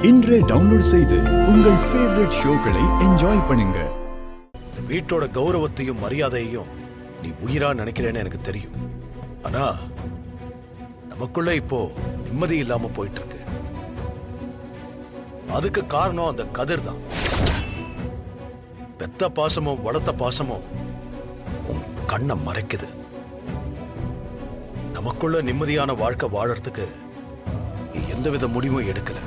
இன்றே டவுன்லோட் செய்து உங்கள் ஃபேவரட் ஷோக்களை என்ஜாய் பண்ணுங்க. இந்த வீட்டோட கௌரவத்தையும் மரியாதையையும் நீ உயிரா நினைக்கிறேன்னு எனக்கு தெரியும். ஆனா நமக்குள்ள இப்போ நிம்மதி இல்லாம போயிட்டு இருக்கு. அதுக்கு காரணம் அந்த கதிர் தான். பெத்த பாசமும் வளர்த்த பாசமும் உன் கண்ணை மறைக்குது. நமக்குள்ள நிம்மதியான வாழ்க்கை வாழறதுக்கு நீ எந்தவித முடிவும் எடுக்கல.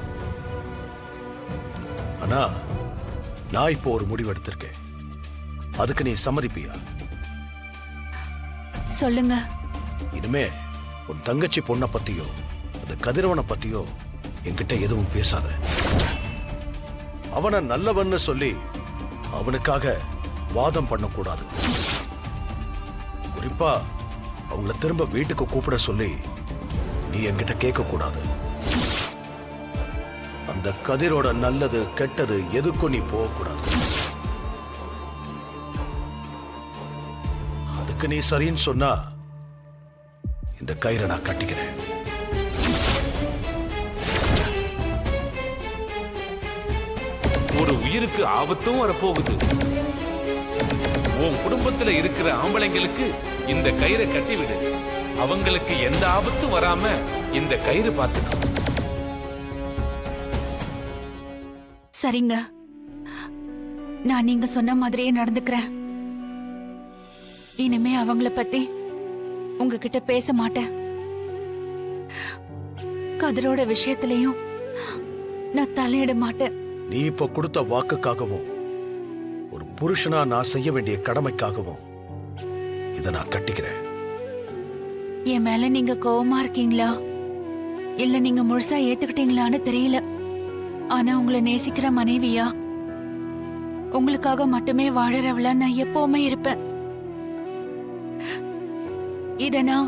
ஆனா நான் இப்போ ஒரு முடிவு எடுத்திருக்கேன். அதுக்கு நீ சம்மதிப்பியா? சொல்லுங்க. இனிமே உன் தங்கச்சி பொண்ணை பத்தியோ அந்த கதிரவனை பத்தியோ என்கிட்ட எதுவும் பேசாத. அவனை நல்லவன்னு சொல்லி அவனுக்காக வாதம் பண்ணக்கூடாது. குறிப்பா அவங்கள திரும்ப வீட்டுக்கு கூப்பிட சொல்லி நீ என்கிட்ட கேட்க கூடாது. அந்த கதிரோட நல்லது கெட்டது எதுக்கும் நீ போகக்கூடாது. அதுக்கு நீ சரின்னு சொன்னா இந்த கயிறை நான் கட்டிக்கிறேன். ஒரு உயிருக்கு ஆபத்தும் வரப்போகுது. உன் குடும்பத்துல இருக்கிற ஆம்பளைங்களுக்கு இந்த கயிறை கட்டிவிடு. அவங்களுக்கு எந்த ஆபத்தும் வராம இந்த கயிறு பார்த்துக்கும். சரிங்க, நான் நீங்க சொன்ன மாதிரியே நடந்துக்கிறேன். இனிமே அவங்கள பத்தி உங்ககிட்ட பேச மாட்டேன். கதிரோட விஷயத்திலையும் நான் தலையிட மாட்டேன். நீ இப்ப கொடுத்த வாக்குக்காகவும் ஒரு புருஷனா நான் செய்ய வேண்டிய கடமைக்காகவும் இதை நான் கட்டிக்கிறேன். என் மேல நீங்க கோவமா இருக்கீங்களா இல்ல நீங்க முழுசா ஏத்துக்கிட்டீங்களான்னு தெரியல. ஆனா உங்களை நேசிக்கிற மனைவியா, உங்களுக்காக மட்டுமே வாழறவளா நான் எப்பவுமே இருப்பேன். இத நான்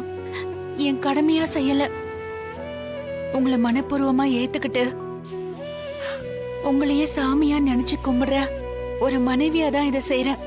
என் கடமையா செய்யல. உங்களை மனப்பூர்வமா ஏத்துக்கிட்டு உங்களையே சாமியா நினைச்சு கும்பிடுற ஒரு மனைவியா தான் இதை செய்யறேன்.